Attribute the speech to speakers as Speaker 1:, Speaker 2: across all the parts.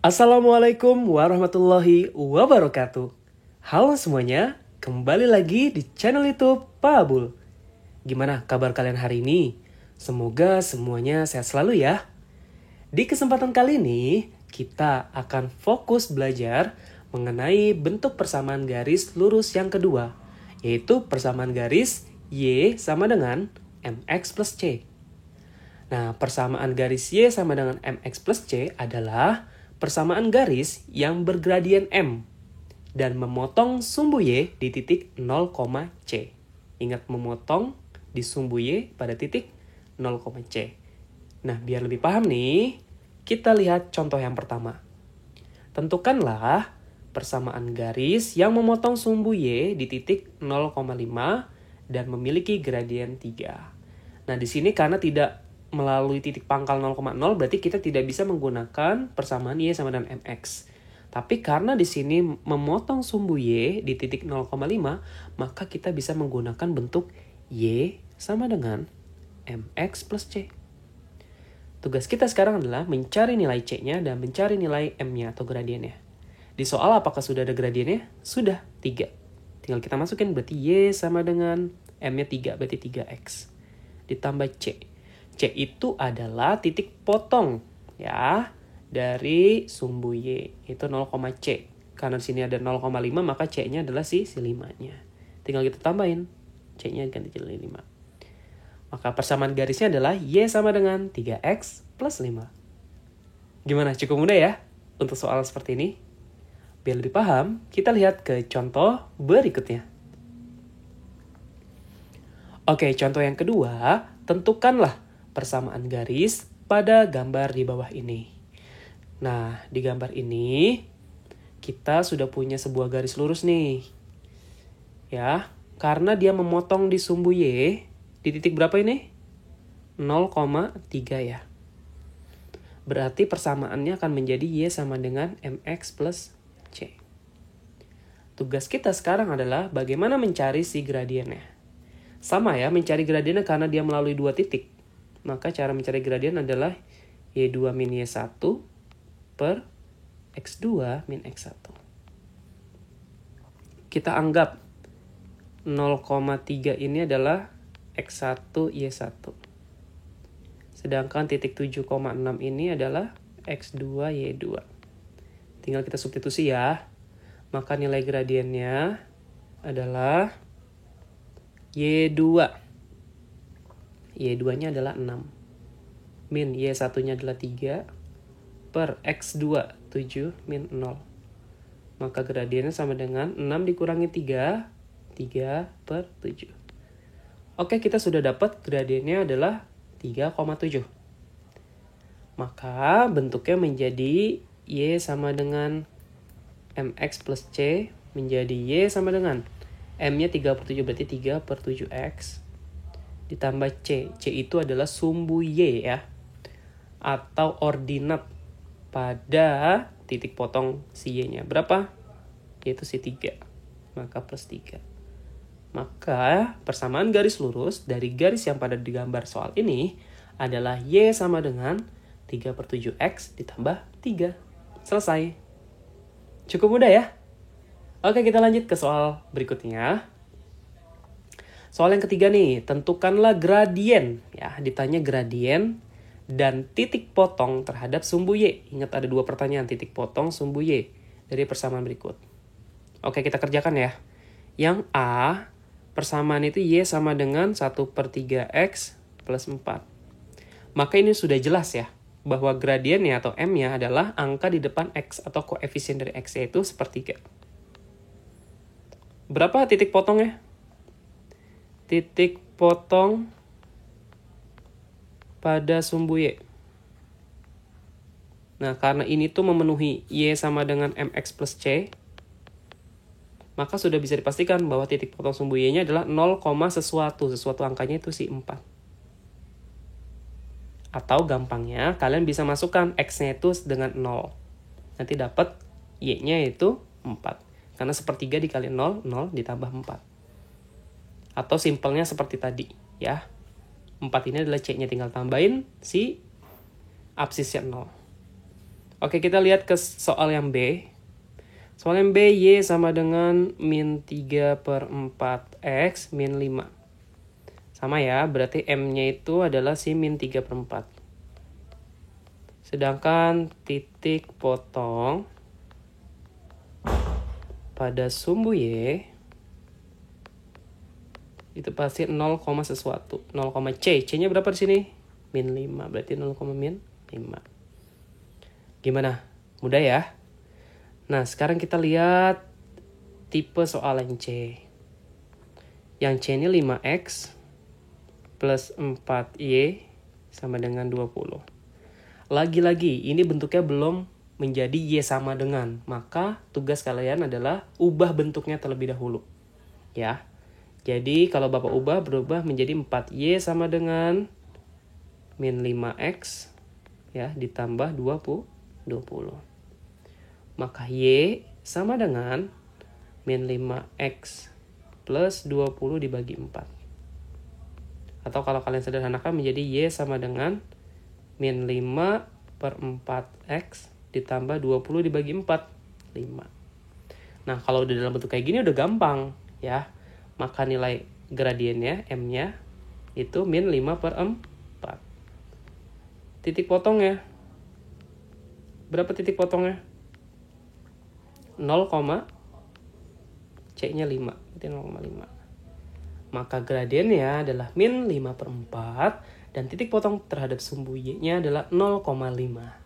Speaker 1: Assalamualaikum warahmatullahi wabarakatuh. Halo semuanya, kembali lagi di channel YouTube Pak Abul. Gimana kabar kalian hari ini? Semoga semuanya sehat selalu ya. Di kesempatan kali ini, kita akan fokus belajar mengenai bentuk persamaan garis lurus yang kedua, yaitu persamaan garis Y sama dengan MX plus C. Nah, persamaan garis Y sama dengan MX plus C adalah persamaan garis yang bergradien M dan memotong sumbu Y di titik 0, C. Ingat memotong di sumbu Y pada titik 0, C. Nah, biar lebih paham nih, kita lihat contoh yang pertama. Tentukanlah persamaan garis yang memotong sumbu Y di titik 0,5 dan memiliki gradien 3. Nah, di sini karena tidak melalui titik pangkal 0,0 berarti kita tidak bisa menggunakan persamaan Y sama dengan MX. Tapi karena di sini memotong sumbu Y di titik 0,5, maka kita bisa menggunakan bentuk Y sama dengan MX plus C. Tugas kita sekarang adalah mencari nilai C-nya dan mencari nilai M-nya atau gradiennya. Di soal apakah sudah ada gradiennya? Sudah, 3. Tinggal kita masukin berarti Y sama dengan M-nya 3, berarti 3X. Ditambah C. C itu adalah titik potong ya dari sumbu Y, itu 0, C. Karena di sini ada 0,5 maka C-nya adalah si 5-nya. Tinggal kita tambahin C-nya ganti jadi 5. Maka persamaan garisnya adalah Y sama dengan 3X plus 5. Gimana? Cukup mudah ya untuk soal seperti ini? Biar lebih paham, kita lihat ke contoh berikutnya. Oke, contoh yang kedua, tentukanlah persamaan garis pada gambar di bawah ini. Nah, di gambar ini kita sudah punya sebuah garis lurus nih. Ya, karena dia memotong di sumbu Y di titik berapa ini? 0,3 ya. Berarti persamaannya akan menjadi Y sama dengan MX plus C. Tugas kita sekarang adalah bagaimana mencari si gradiennya. Sama ya, mencari gradiennya karena dia melalui dua titik. Maka cara mencari gradien adalah Y2 min Y1 per X2 min X1. Kita anggap 0,3 ini adalah X1 Y1. Sedangkan titik 7,6 ini adalah X2 Y2. Tinggal kita substitusi ya. Maka nilai gradiennya adalah Y2. Y2-nya adalah 6. Min Y1-nya adalah 3. Per X2, 7 min 0. Maka gradiennya sama dengan 6 dikurangi 3. 3 per 7. Oke, kita sudah dapat gradiennya adalah 3,7. Maka bentuknya menjadi Y sama dengan MX plus C. Menjadi Y sama dengan M-nya 37 berarti 3 per 7X. Ditambah C. C itu adalah sumbu Y ya. Atau ordinat pada titik potong si Y-nya. Berapa? Yaitu si 3. Maka plus 3. Maka persamaan garis lurus dari garis yang pada digambar soal ini adalah Y sama dengan 3 per 7X ditambah 3. Selesai. Cukup mudah ya? Oke, kita lanjut ke soal berikutnya. Soal yang ketiga nih, tentukanlah gradien. Ya, ditanya gradien dan titik potong terhadap sumbu Y. Ingat ada dua pertanyaan, titik potong, sumbu Y. Dari persamaan berikut. Oke, kita kerjakan ya. Yang A, persamaan itu Y sama dengan 1 per 3X plus 4. Maka ini sudah jelas ya, bahwa gradiennya atau M-nya adalah angka di depan X atau koefisien dari X, yaitu sepertiga. Berapa titik potongnya? Titik potong pada sumbu Y. Nah, karena ini tuh memenuhi Y sama dengan MX plus C, maka sudah bisa dipastikan bahwa titik potong sumbu Y-nya adalah 0, sesuatu angkanya itu si 4. Atau gampangnya, kalian bisa masukkan X-nya itu dengan 0. Nanti dapat Y-nya itu 4. Karena sepertiga dikali 0, 0 ditambah 4. Atau simpelnya seperti tadi ya. 4 ini adalah C-nya, tinggal tambahin si absisnya 0. Oke, kita lihat ke soal yang B. Soal yang B, Y sama dengan min 3 per 4X min 5. Sama ya, berarti M-nya itu adalah si min 3 per 4. Sedangkan titik potong pada sumbu Y itu pasti 0, sesuatu. 0, C. C-nya berapa di sini? Min 5. Berarti 0, min 5. Gimana? Mudah ya? Nah, sekarang kita lihat tipe soal yang C. Yang C ini 5X plus 4Y sama dengan 20. Lagi-lagi, ini bentuknya belum menjadi Y sama dengan. Maka tugas kalian adalah ubah bentuknya terlebih dahulu. Ya. Jadi, kalau Bapak ubah, berubah menjadi 4Y sama dengan min 5X ya, ditambah 20. Maka Y sama dengan min 5X plus 20 dibagi 4. Atau kalau kalian sederhanakan menjadi Y sama dengan min 5 per 4X ditambah 20 dibagi 4. 5. Nah, kalau udah dalam bentuk kayak gini udah gampang ya. Maka nilai gradiennya, M-nya, itu min 5 per 4. Titik potongnya. Berapa titik potongnya? 0, C-nya 5. Berarti 0,5. Maka gradiennya adalah min 5 per 4. Dan titik potong terhadap sumbu Y-nya adalah 0,5.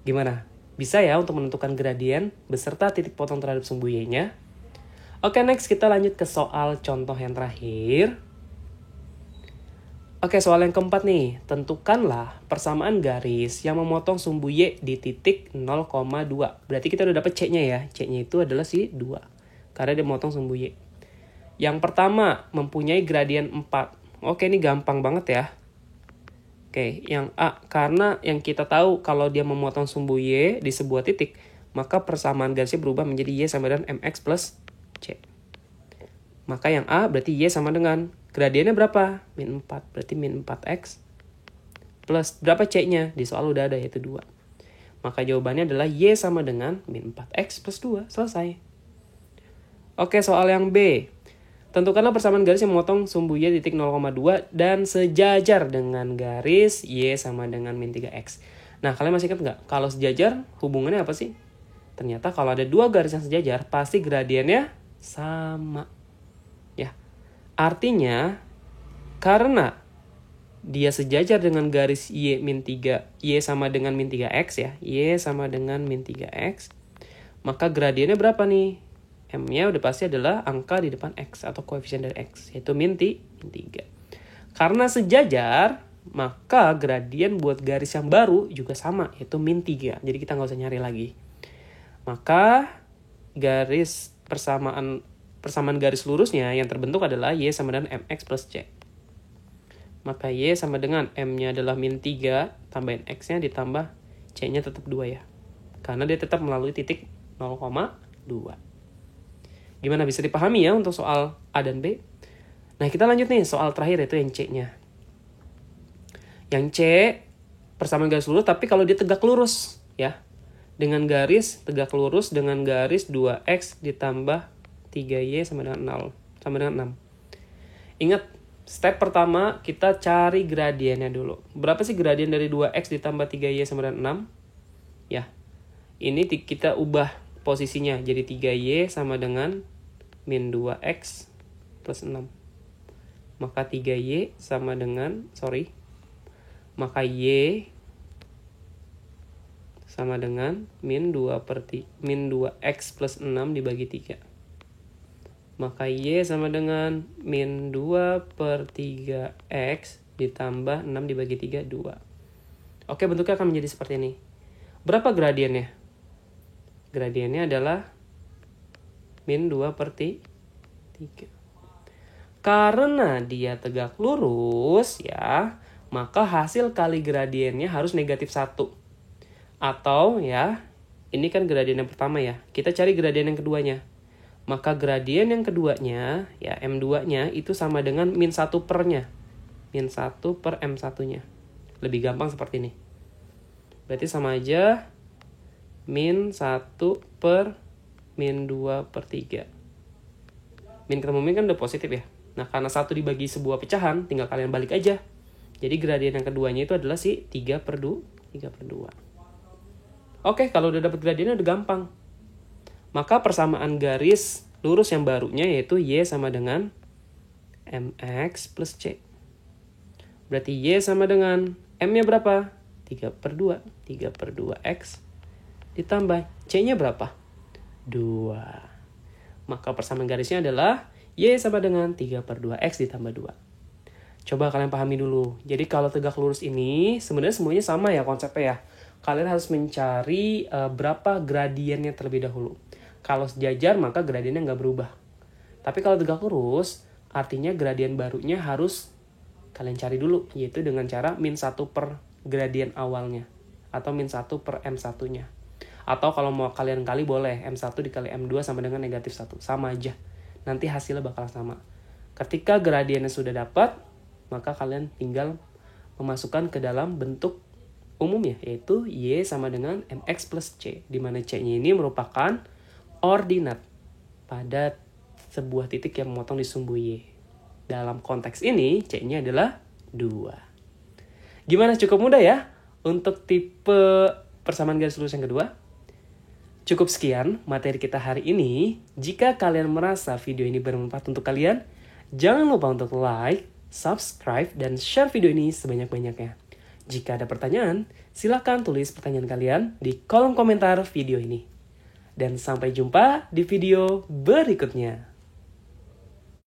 Speaker 1: Gimana? Bisa ya untuk menentukan gradien beserta titik potong terhadap sumbu Y-nya? Oke, next kita lanjut ke soal contoh yang terakhir. Oke, soal yang keempat nih. Tentukanlah persamaan garis yang memotong sumbu Y di titik 0,2. Berarti kita udah dapet C-nya ya. C-nya itu adalah si 2. Karena dia memotong sumbu Y. Yang pertama, mempunyai gradien 4. Oke, ini gampang banget ya. Oke, yang A. Karena yang kita tahu kalau dia memotong sumbu Y di sebuah titik, maka persamaan garisnya berubah menjadi Y sama dengan MX plus C. Maka yang A berarti Y sama dengan gradiennya berapa? Min 4. Berarti min 4X plus berapa C-nya? Di soal udah ada yaitu 2. Maka jawabannya adalah Y sama dengan min 4X plus 2. Selesai. Oke, soal yang B. Tentukanlah persamaan garis yang memotong sumbu Y titik 0,2 dan sejajar dengan garis Y sama dengan min 3X. Nah, kalian masih ingat nggak? Kalau sejajar, hubungannya apa sih? Ternyata kalau ada dua garis yang sejajar, pasti gradiennya sama. Ya. Artinya, karena dia sejajar dengan garis Y min 3, Y sama dengan min 3X ya. Y sama dengan min 3X. Maka gradiennya berapa nih? M-nya udah pasti adalah angka di depan X atau koefisien dari X. Yaitu min 3. Karena sejajar, maka gradien buat garis yang baru juga sama. Yaitu min 3. Jadi kita nggak usah nyari lagi. Maka garis persamaan garis lurusnya yang terbentuk adalah Y sama dengan MX plus C. Maka Y sama dengan M-nya adalah min 3, tambahin X-nya ditambah C-nya tetap 2 ya. Karena dia tetap melalui titik 0,2. Gimana, bisa dipahami ya untuk soal A dan B? Nah, kita lanjut nih soal terakhir yaitu yang C-nya. Yang C, persamaan garis lurus tapi kalau dia tegak lurus ya. Dengan garis tegak lurus dengan garis 2X ditambah 3Y sama dengan 0. Sama dengan 6. Ingat, step pertama kita cari gradiennya dulu. Berapa sih gradien dari 2X ditambah 3Y sama dengan 6? Ya, ini kita ubah posisinya jadi 3Y sama dengan min 2X plus 6. Maka 3Y sama dengan, maka Y sama dengan min 2X plus 6 dibagi 3. Maka Y sama dengan min 2 per 3X ditambah 6 dibagi 3, 2. Oke, bentuknya akan menjadi seperti ini. Berapa gradiennya? Gradiennya adalah min 2 per 3. Karena dia tegak lurus ya, maka hasil kali gradiennya harus negatif 1. Atau ya, ini kan gradien yang pertama ya. Kita cari gradien yang keduanya. Maka gradien yang keduanya, ya M2-nya itu sama dengan min 1 per-nya. Min 1 per M1-nya. Lebih gampang seperti ini. Berarti sama aja min 1 per min 2 per 3. Min ketemu min kan udah positif ya. Nah, karena 1 dibagi sebuah pecahan, tinggal kalian balik aja. Jadi gradien yang keduanya itu adalah si 3 per 2. Oke, kalau udah dapat gradiennya udah gampang. Maka persamaan garis lurus yang barunya yaitu Y sama dengan MX plus C. Berarti Y sama dengan M-nya berapa? 3 per 2. 3 per 2X ditambah C-nya berapa? 2. Maka persamaan garisnya adalah Y sama dengan 3 per 2X ditambah 2. Coba kalian pahami dulu. Jadi kalau tegak lurus ini sebenarnya semuanya sama ya konsepnya ya. Kalian harus mencari berapa gradiennya terlebih dahulu. Kalau sejajar maka gradiennya nggak berubah. Tapi kalau tegak lurus artinya gradien barunya harus kalian cari dulu. Yaitu dengan cara min 1 per gradien awalnya. Atau min 1 per M1-nya. Atau kalau mau kalian kali boleh M1 dikali M2 sama dengan negatif 1. Sama aja. Nanti hasilnya bakal sama. Ketika gradiennya sudah dapat, maka kalian tinggal memasukkan ke dalam bentuk umumnya, yaitu Y sama dengan MX plus C. Di mana C-nya ini merupakan ordinat pada sebuah titik yang memotong di sumbu Y. Dalam konteks ini, C-nya adalah 2. Gimana, cukup mudah ya? Untuk tipe persamaan garis lurus yang kedua. Cukup sekian materi kita hari ini. Jika kalian merasa video ini bermanfaat untuk kalian, jangan lupa untuk like, subscribe, dan share video ini sebanyak-banyaknya. Jika ada pertanyaan, silakan tulis pertanyaan kalian di kolom komentar video ini. Dan sampai jumpa di video berikutnya.